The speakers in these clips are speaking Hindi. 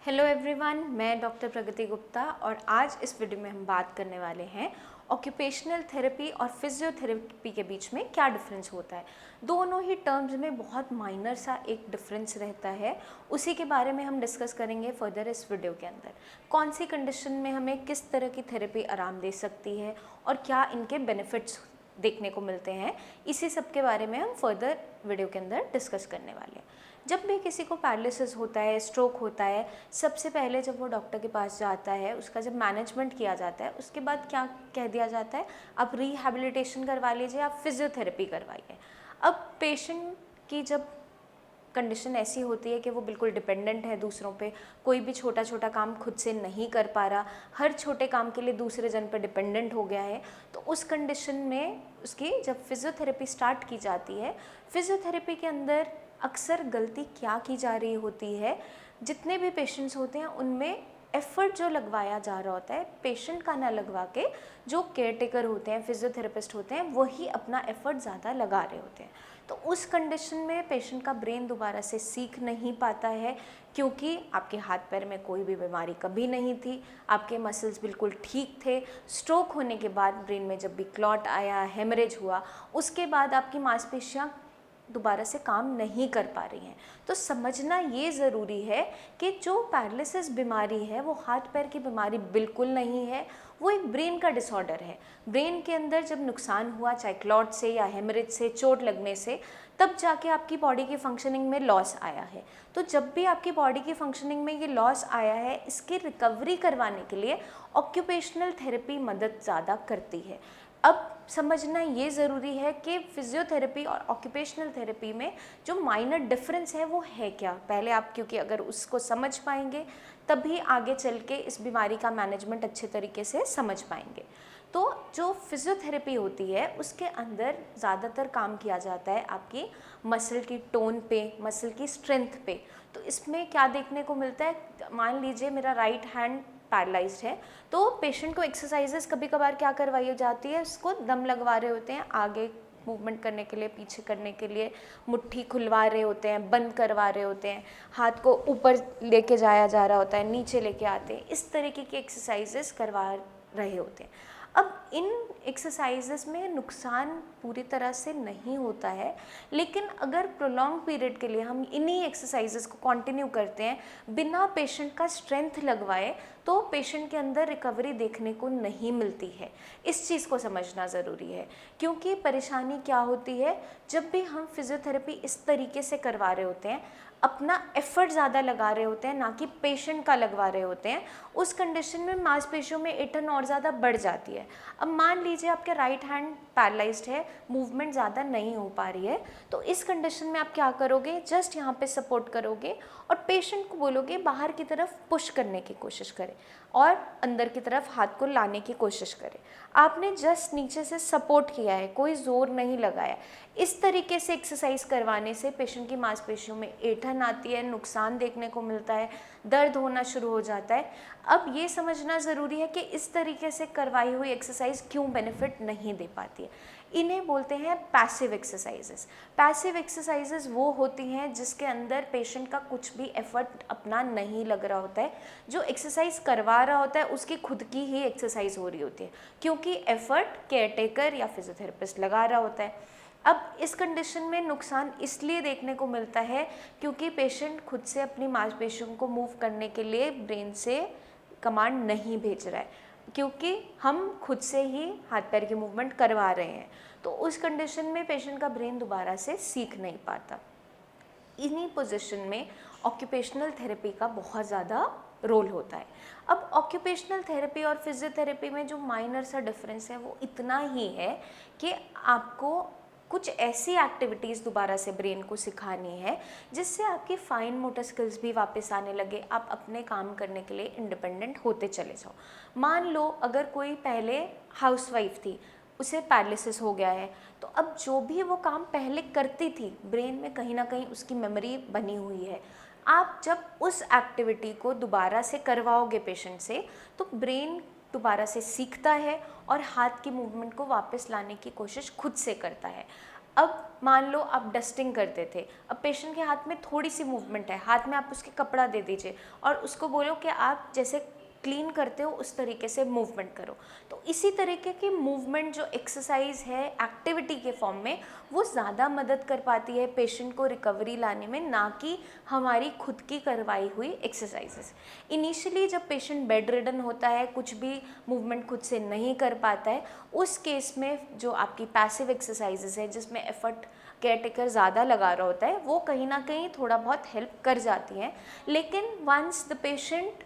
हेलो एवरीवन, मैं डॉक्टर प्रगति गुप्ता और आज इस वीडियो में हम बात करने वाले हैं ऑक्यूपेशनल थेरेपी और फिजियोथेरेपी के बीच में क्या डिफरेंस होता है। दोनों ही टर्म्स में बहुत माइनर सा एक डिफरेंस रहता है, उसी के बारे में हम डिस्कस करेंगे फर्दर इस वीडियो के अंदर। कौन सी कंडीशन में हमें किस तरह की थेरेपी आराम दे सकती है और क्या इनके बेनिफिट्स देखने को मिलते हैं, इसी सब के बारे में हम फर्दर वीडियो के अंदर डिस्कस करने वाले हैं। जब भी किसी को पैरालिसिस होता है, स्ट्रोक होता है, सबसे पहले जब वो डॉक्टर के पास जाता है, उसका जब मैनेजमेंट किया जाता है, उसके बाद क्या कह दिया जाता है, आप रिहैबिलिटेशन करवा लीजिए, आप फिजियोथेरेपी करवाइए। अब पेशेंट की जब कंडीशन ऐसी होती है कि वो बिल्कुल डिपेंडेंट है दूसरों पे, कोई भी छोटा छोटा काम खुद से नहीं कर पा रहा, हर छोटे काम के लिए दूसरे जन पर डिपेंडेंट हो गया है, तो उस कंडीशन में उसकी जब फिजियोथेरेपी स्टार्ट की जाती है, फिजियोथेरेपी के अंदर अक्सर गलती क्या की जा रही होती है, जितने भी पेशेंट्स होते हैं उनमें एफ़र्ट जो लगवाया जा रहा होता है पेशेंट का ना लगवा के जो केयर टेकर होते हैं, फिजियोथेरेपिस्ट होते हैं, वही अपना एफ़र्ट ज़्यादा लगा रहे होते हैं। तो उस कंडीशन में पेशेंट का ब्रेन दोबारा से सीख नहीं पाता है, क्योंकि आपके हाथ पैर में कोई भी बीमारी कभी नहीं थी, आपके मसल्स बिल्कुल ठीक थे। स्ट्रोक होने के बाद ब्रेन में जब भी क्लॉट आया, हेमरेज हुआ, उसके बाद आपकी मांसपेशियाँ दोबारा से काम नहीं कर पा रही हैं। तो समझना ये ज़रूरी है कि जो पैरालिसिस बीमारी है वो हाथ पैर की बीमारी बिल्कुल नहीं है, वो एक ब्रेन का डिसऑर्डर है। ब्रेन के अंदर जब नुकसान हुआ, चाहे क्लॉट से या हेमरेज से, चोट लगने से, तब जाके आपकी बॉडी की फंक्शनिंग में लॉस आया है। तो जब भी आपकी बॉडी की फंक्शनिंग में ये लॉस आया है, इसकी रिकवरी करवाने के लिए ऑक्यूपेशनल थेरेपी मदद ज़्यादा करती है। अब समझना ये ज़रूरी है कि फिजियोथेरेपी और ऑक्यूपेशनल थेरेपी में जो माइनर डिफरेंस है वो है क्या। पहले आप, क्योंकि अगर उसको समझ पाएंगे तभी आगे चल के इस बीमारी का मैनेजमेंट अच्छे तरीके से समझ पाएंगे। तो जो फिजियोथेरेपी होती है उसके अंदर ज़्यादातर काम किया जाता है आपकी मसल की टोन पे, मसल की स्ट्रेंथ पे। तो इसमें क्या देखने को मिलता है, मान लीजिए मेरा राइट हैंड पैरालाइज्ड है, तो पेशेंट को एक्सरसाइजेस कभी कभार क्या करवाई जाती है, उसको दम लगवा रहे होते हैं, आगे मूवमेंट करने के लिए, पीछे करने के लिए मुट्ठी खुलवा रहे होते हैं, बंद करवा रहे होते हैं, हाथ को ऊपर लेके जाया जा रहा होता है, नीचे लेके आते हैं, इस तरीके की एक्सरसाइजेस करवा रहे होते हैं। अब इन एक्सरसाइजेस में नुकसान पूरी तरह से नहीं होता है, लेकिन अगर प्रोलॉन्ग पीरियड के लिए हम इन्हीं एक्सरसाइजेस को कंटिन्यू करते हैं बिना पेशेंट का स्ट्रेंथ लगवाए, तो पेशेंट के अंदर रिकवरी देखने को नहीं मिलती है। इस चीज़ को समझना ज़रूरी है, क्योंकि परेशानी क्या होती है, जब भी हम फिजियोथेरेपी इस तरीके से करवा रहे होते हैं, अपना एफर्ट ज़्यादा लगा रहे होते हैं, ना कि पेशेंट का लगवा रहे होते हैं, उस कंडीशन में मांसपेशियों में ऐंठन और ज़्यादा बढ़ जाती है। अब मान लीजिए आपके राइट हैंड पैरालाइज्ड है, मूवमेंट ज़्यादा नहीं हो पा रही है, तो इस कंडीशन में आप क्या करोगे, जस्ट यहाँ पे सपोर्ट करोगे और पेशेंट को बोलोगे बाहर की तरफ पुश करने की कोशिश करें और अंदर की तरफ हाथ को लाने की कोशिश करें। आपने जस्ट नीचे से सपोर्ट किया है, कोई ज़ोर नहीं लगाया। इस तरीके से एक्सरसाइज करवाने से पेशेंट की मांसपेशियों में ऐंठन आती है, नुकसान देखने को मिलता है, दर्द होना शुरू हो जाता है। अब ये समझना ज़रूरी है कि इस तरीके से करवाई हुई एक्सरसाइज क्यों बेनिफिट नहीं दे पाती है। इन्हें बोलते हैं पैसिव एक्सरसाइजेस। पैसिव एक्सरसाइजेस वो होती हैं जिसके अंदर पेशेंट का कुछ भी एफर्ट अपना नहीं लग रहा होता है, जो एक्सरसाइज करवा रहा होता है उसकी खुद की ही एक्सरसाइज हो रही होती है, क्योंकि एफर्ट केयर टेकर या फिजियोथेरेपिस्ट लगा रहा होता है। अब इस कंडीशन में नुकसान इसलिए देखने को मिलता है क्योंकि पेशेंट खुद से अपनी मांसपेशियों को मूव करने के लिए ब्रेन से कमांड नहीं भेज रहा है, क्योंकि हम खुद से ही हाथ पैर की मूवमेंट करवा रहे हैं। तो उस कंडीशन में पेशेंट का ब्रेन दोबारा से सीख नहीं पाता। इन्हीं पोजीशन में ऑक्यूपेशनल थेरेपी का बहुत ज़्यादा रोल होता है। अब ऑक्यूपेशनल थेरेपी और फिजियोथेरेपी में जो माइनर सा डिफरेंस है वो इतना ही है कि आपको कुछ ऐसी एक्टिविटीज़ दोबारा से ब्रेन को सिखानी है जिससे आपकी फाइन मोटर स्किल्स भी वापस आने लगे, आप अपने काम करने के लिए इंडिपेंडेंट होते चले जाओ। मान लो अगर कोई पहले हाउसवाइफ थी, उसे पैरालिसिस हो गया है, तो अब जो भी वो काम पहले करती थी, ब्रेन में कहीं ना कहीं उसकी मेमोरी बनी हुई है। आप जब उस एक्टिविटी को दोबारा से करवाओगे पेशेंट से, तो ब्रेन दोबारा से सीखता है और हाथ की मूवमेंट को वापस लाने की कोशिश खुद से करता है। अब मान लो आप डस्टिंग करते थे, अब पेशेंट के हाथ में थोड़ी सी मूवमेंट है, हाथ में आप उसके कपड़ा दे दीजिए और उसको बोलो कि आप जैसे क्लीन करते हो उस तरीके से मूवमेंट करो। तो इसी तरीके की मूवमेंट जो एक्सरसाइज है एक्टिविटी के फॉर्म में, वो ज़्यादा मदद कर पाती है पेशेंट को रिकवरी लाने में, ना कि हमारी खुद की करवाई हुई एक्सरसाइजेस। इनिशियली जब पेशेंट बेड रिडन होता है, कुछ भी मूवमेंट खुद से नहीं कर पाता है, उस केस में जो आपकी पैसिव एक्सरसाइजेस है जिसमें एफर्ट केयर टेकर ज़्यादा लगा रहा होता है, वो कहीं ना कहीं थोड़ा बहुत हेल्प कर जाती हैं। लेकिन वंस द पेशेंट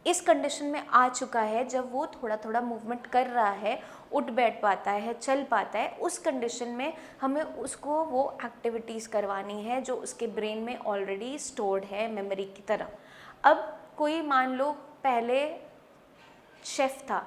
इस कंडीशन में आ चुका है, जब वो थोड़ा थोड़ा मूवमेंट कर रहा है, उठ बैठ पाता है, चल पाता है, उस कंडीशन में हमें उसको वो एक्टिविटीज़ करवानी है जो उसके ब्रेन में ऑलरेडी स्टोर्ड है मेमोरी की तरह। अब कोई मान लो पहले शेफ़ था,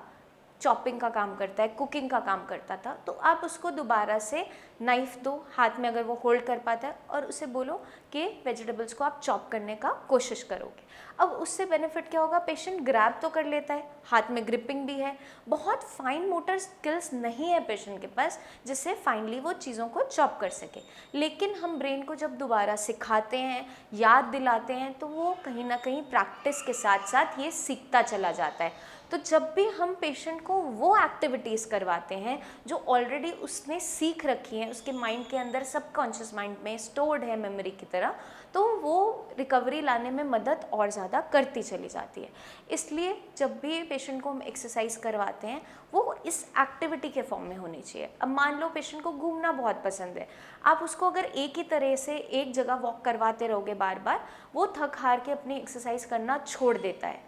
चॉपिंग का काम करता है, कुकिंग का काम करता था, तो आप उसको दोबारा से नाइफ़ दो हाथ में, अगर वो होल्ड कर पाता है, और उसे बोलो कि वेजिटेबल्स को आप चॉप करने का कोशिश करोगे। अब उससे बेनिफिट क्या होगा, पेशेंट ग्रैब तो कर लेता है, हाथ में ग्रिपिंग भी है, बहुत फाइन मोटर स्किल्स नहीं है पेशेंट के पास जिससे फाइनली वो चीज़ों को चॉप कर सके। लेकिन हम ब्रेन को जब दोबारा सिखाते हैं, याद दिलाते हैं, तो वो कहीं ना कहीं प्रैक्टिस के साथ साथ ये सीखता चला जाता है। तो जब भी हम पेशेंट को वो एक्टिविटीज़ करवाते हैं जो ऑलरेडी उसने सीख रखी हैं, उसके माइंड के अंदर सबकॉन्शियस माइंड में स्टोर्ड है मेमोरी की तरह, तो वो रिकवरी लाने में मदद और ज़्यादा करती चली जाती है। इसलिए जब भी पेशेंट को हम एक्सरसाइज करवाते हैं, वो इस एक्टिविटी के फॉर्म में होनी चाहिए। अब मान लो पेशेंट को घूमना बहुत पसंद है, आप उसको अगर एक ही तरह से एक जगह वॉक करवाते रहोगे बार बार, वो थक हार के अपनी एक्सरसाइज करना छोड़ देता है।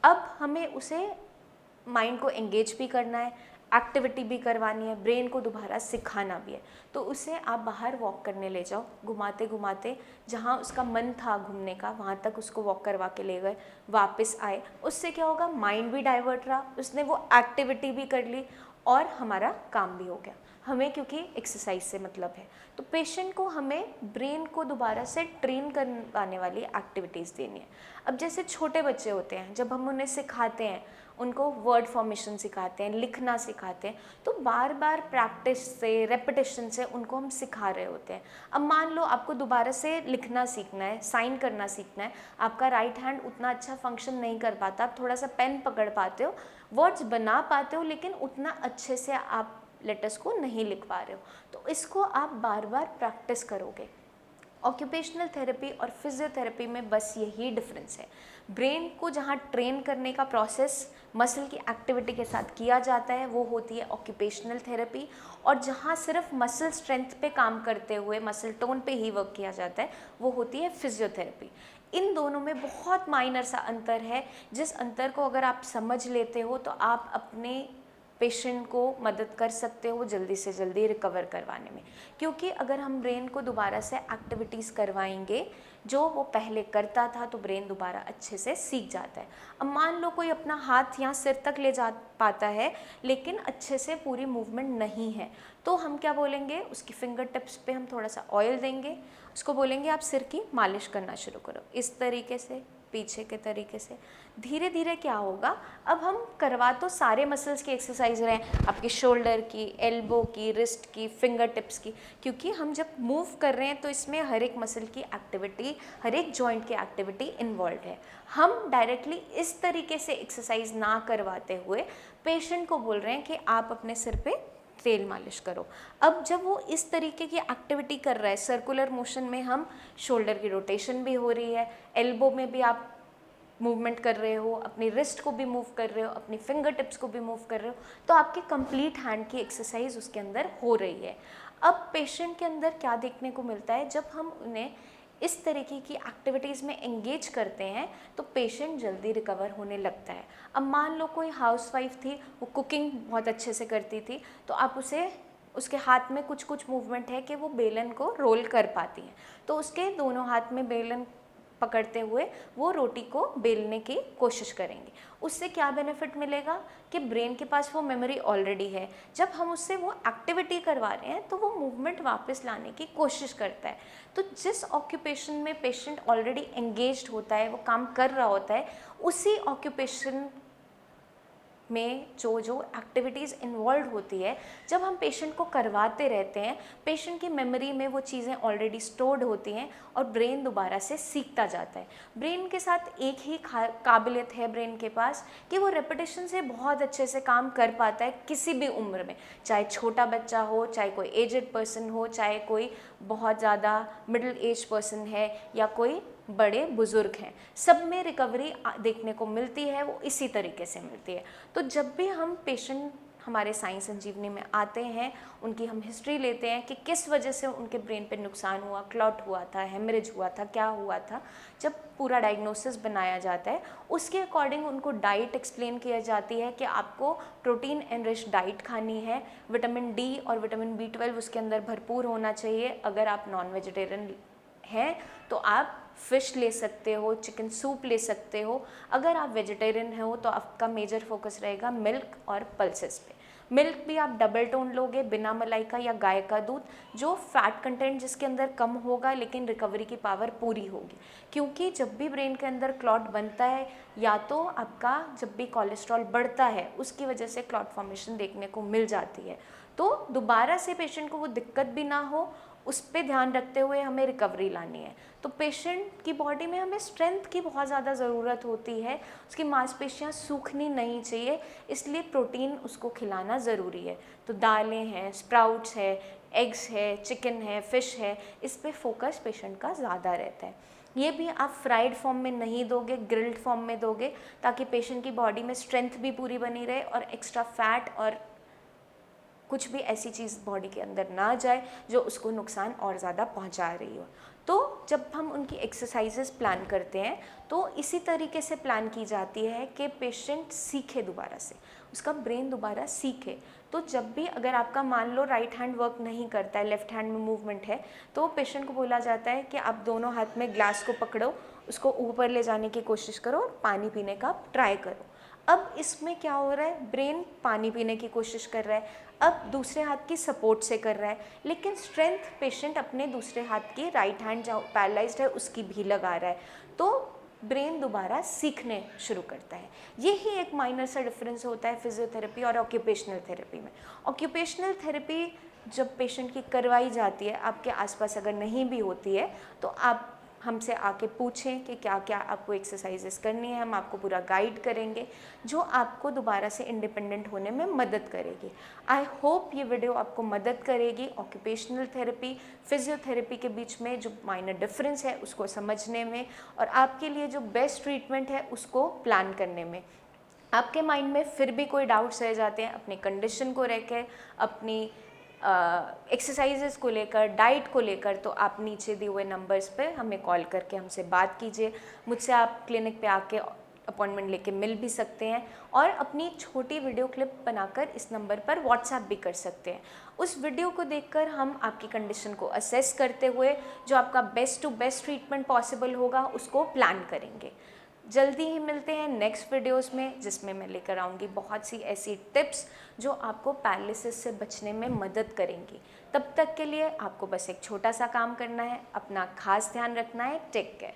अब हमें उसे माइंड को एंगेज भी करना है, एक्टिविटी भी करवानी है, ब्रेन को दोबारा सिखाना भी है, तो उसे आप बाहर वॉक करने ले जाओ, घुमाते घुमाते जहाँ उसका मन था घूमने का वहाँ तक उसको वॉक करवा के ले गए, वापस आए। उससे क्या होगा, माइंड भी डाइवर्ट रहा, उसने वो एक्टिविटी भी कर ली और हमारा काम भी हो गया। हमें क्योंकि एक्सरसाइज से मतलब है, तो पेशेंट को हमें ब्रेन को दोबारा से ट्रेन करवाने वाली एक्टिविटीज़ देनी है। अब जैसे छोटे बच्चे होते हैं, जब हम उन्हें सिखाते हैं, उनको वर्ड फॉर्मेशन सिखाते हैं, लिखना सिखाते हैं, तो बार बार प्रैक्टिस से, रेपिटेशन से उनको हम सिखा रहे होते हैं। अब मान लो आपको दोबारा से लिखना सीखना है, साइन करना सीखना है, आपका राइट हैंड उतना अच्छा फंक्शन नहीं कर पाता, आप थोड़ा सा पेन पकड़ पाते हो, वर्ड्स बना पाते हो, लेकिन उतना अच्छे से आप लेटर्स को नहीं लिख पा रहे हो, तो इसको आप बार बार प्रैक्टिस करोगे। ऑक्यूपेशनल थेरेपी और फिजियोथेरेपी में बस यही डिफरेंस है। ब्रेन को जहाँ ट्रेन करने का प्रोसेस मसल की एक्टिविटी के साथ किया जाता है, वो होती है ऑक्यूपेशनल थेरेपी, और जहाँ सिर्फ मसल स्ट्रेंथ पे काम करते हुए मसल टोन पे ही वर्क किया जाता है, वो होती है फिजियोथेरेपी। इन दोनों में बहुत माइनर सा अंतर है, जिस अंतर को अगर आप समझ लेते हो तो आप अपने पेशेंट को मदद कर सकते हो जल्दी से जल्दी रिकवर करवाने में। क्योंकि अगर हम ब्रेन को दोबारा से एक्टिविटीज़ करवाएंगे जो वो पहले करता था, तो ब्रेन दोबारा अच्छे से सीख जाता है। अब मान लो कोई अपना हाथ यहाँ सिर तक ले जा पाता है लेकिन अच्छे से पूरी मूवमेंट नहीं है, तो हम क्या बोलेंगे, उसकी फिंगर टिप्स पे हम थोड़ा सा ऑयल देंगे, उसको बोलेंगे आप सिर की मालिश करना शुरू करो, इस तरीके से, पीछे के तरीके से। धीरे धीरे क्या होगा, अब हम करवा तो सारे मसल्स की एक्सरसाइज रहे हैं, आपकी शोल्डर की, एल्बो की, रिस्ट की, फिंगर टिप्स की, क्योंकि हम जब मूव कर रहे हैं तो इसमें हर एक मसल की एक्टिविटी, हर एक जॉइंट की एक्टिविटी इन्वॉल्व है। हम डायरेक्टली इस तरीके से एक्सरसाइज ना करवाते हुए पेशेंट को बोल रहे हैं कि आप अपने सिर पे तेल मालिश करो। अब जब वो इस तरीके की एक्टिविटी कर रहा है, सर्कुलर मोशन में हम शोल्डर की रोटेशन भी हो रही है, एल्बो में भी आप मूवमेंट कर रहे हो, अपनी रिस्ट को भी मूव कर रहे हो, अपनी फिंगर टिप्स को भी मूव कर रहे हो, तो आपकी कंप्लीट हैंड की एक्सरसाइज उसके अंदर हो रही है। अब पेशेंट के अंदर क्या देखने को मिलता है, जब हम उन्हें इस तरीके की एक्टिविटीज़ में एंगेज करते हैं तो पेशेंट जल्दी रिकवर होने लगता है। अब मान लो कोई हाउसवाइफ थी, वो कुकिंग बहुत अच्छे से करती थी, तो आप उसे, उसके हाथ में कुछ कुछ मूवमेंट है कि वो बेलन को रोल कर पाती हैं, तो उसके दोनों हाथ में बेलन पकड़ते हुए वो रोटी को बेलने की कोशिश करेंगे। उससे क्या बेनिफिट मिलेगा कि ब्रेन के पास वो मेमोरी ऑलरेडी है, जब हम उससे वो एक्टिविटी करवा रहे हैं तो वो मूवमेंट वापस लाने की कोशिश करता है। तो जिस ऑक्यूपेशन में पेशेंट ऑलरेडी एंगेज्ड होता है, वो काम कर रहा होता है, उसी ऑक्यूपेशन में जो जो एक्टिविटीज़ इन्वॉल्व होती है, जब हम पेशेंट को करवाते रहते हैं, पेशेंट की मेमोरी में वो चीज़ें ऑलरेडी स्टोर्ड होती हैं और ब्रेन दोबारा से सीखता जाता है। ब्रेन के साथ एक ही काबिलियत है ब्रेन के पास कि वो रेपिटेशन से बहुत अच्छे से काम कर पाता है किसी भी उम्र में, चाहे छोटा बच्चा हो, चाहे कोई एजड पर्सन हो, चाहे कोई बहुत ज़्यादा मिडिल एज पर्सन है या कोई बड़े बुजुर्ग हैं, सब में रिकवरी देखने को मिलती है, वो इसी तरीके से मिलती है। तो जब भी हम पेशेंट हमारे साई संजीवनी में आते हैं, उनकी हम हिस्ट्री लेते हैं कि किस वजह से उनके ब्रेन पे नुकसान हुआ, क्लॉट हुआ था, हेमरेज हुआ था, क्या हुआ था, जब पूरा डायग्नोसिस बनाया जाता है उसके अकॉर्डिंग उनको डाइट एक्सप्लेन किया जाती है कि आपको प्रोटीन एनरिच डाइट खानी है, विटामिन डी और विटामिन B12 उसके अंदर भरपूर होना चाहिए। अगर आप नॉन वेजिटेरियन हैं तो आप फ़िश ले सकते हो, चिकन सूप ले सकते हो। अगर आप वेजिटेरियन हो तो आपका मेजर फोकस रहेगा मिल्क और पल्सेस पे। मिल्क भी आप डबल टोन लोगे, बिना मलाई का या गाय का दूध, जो फैट कंटेंट जिसके अंदर कम होगा लेकिन रिकवरी की पावर पूरी होगी। क्योंकि जब भी ब्रेन के अंदर क्लॉट बनता है, या तो आपका जब भी कोलेस्ट्रॉल बढ़ता है उसकी वजह से क्लॉट फॉर्मेशन देखने को मिल जाती है। तो दोबारा से पेशेंट को वो दिक्कत भी ना हो, उस पर ध्यान रखते हुए हमें रिकवरी लानी है। तो पेशेंट की बॉडी में हमें स्ट्रेंथ की बहुत ज़्यादा ज़रूरत होती है, उसकी मांसपेशियाँ सूखनी नहीं चाहिए, इसलिए प्रोटीन उसको खिलाना ज़रूरी है। तो दालें हैं, स्प्राउट्स है, एग्स है, चिकन है, फ़िश है, इस पे फोकस पेशेंट का ज़्यादा रहता है। ये भी आप फ्राइड फॉर्म में नहीं दोगे, ग्रिल्ड फॉर्म में दोगे, ताकि पेशेंट की बॉडी में स्ट्रेंथ भी पूरी बनी रहे और एक्स्ट्रा फैट और कुछ भी ऐसी चीज़ बॉडी के अंदर ना जाए जो उसको नुकसान और ज़्यादा पहुंचा रही हो। तो जब हम उनकी एक्सरसाइजेस प्लान करते हैं तो इसी तरीके से प्लान की जाती है कि पेशेंट सीखे दोबारा से, उसका ब्रेन दोबारा सीखे। तो जब भी अगर आपका मान लो राइट हैंड वर्क नहीं करता है, लेफ़्ट हैंड में मूवमेंट है, तो पेशेंट को बोला जाता है कि आप दोनों हाथ में ग्लास को पकड़ो, उसको ऊपर ले जाने की कोशिश करो और पानी पीने का ट्राई करो। अब इसमें क्या हो रहा है, ब्रेन पानी पीने की कोशिश कर रहा है, अब दूसरे हाथ की सपोर्ट से कर रहा है, लेकिन स्ट्रेंथ पेशेंट अपने दूसरे हाथ की राइट हैंड जो पैरालाइज्ड है उसकी भी लगा रहा है। तो ब्रेन दोबारा सीखने शुरू करता है। यही एक माइनर सा डिफरेंस होता है फिजियोथेरेपी और ऑक्यूपेशनल थेरेपी में। ऑक्यूपेशनल थेरेपी जब पेशेंट की करवाई जाती है, आपके आसपास अगर नहीं भी होती है तो आप हमसे आके पूछें कि क्या क्या आपको एक्सरसाइजेस करनी है, हम आपको पूरा गाइड करेंगे जो आपको दोबारा से इंडिपेंडेंट होने में मदद करेगी। आई होप ये वीडियो आपको मदद करेगी ऑक्यूपेशनल थेरेपी, फिजियोथेरेपी के बीच में जो माइनर डिफरेंस है उसको समझने में और आपके लिए जो बेस्ट ट्रीटमेंट है उसको प्लान करने में। आपके माइंड में फिर भी कोई डाउट्स रह जाते हैं अपनी कंडीशन को लेकर, अपनी एक्सरसाइजेस को लेकर, डाइट को लेकर, तो आप नीचे दिए हुए नंबर्स पे हमें कॉल करके हमसे बात कीजिए। मुझसे आप क्लिनिक पे आके अपॉइंटमेंट लेके मिल भी सकते हैं और अपनी छोटी वीडियो क्लिप बनाकर इस नंबर पर व्हाट्सएप भी कर सकते हैं। उस वीडियो को देखकर हम आपकी कंडीशन को असेस करते हुए जो आपका best to best treatment possible होगा उसको प्लान करेंगे। जल्दी ही मिलते हैं नेक्स्ट वीडियोस में, जिसमें मैं लेकर आऊँगी बहुत सी ऐसी टिप्स जो आपको पैरालिसिस से बचने में मदद करेंगी। तब तक के लिए आपको बस एक छोटा सा काम करना है, अपना खास ध्यान रखना है। Take care.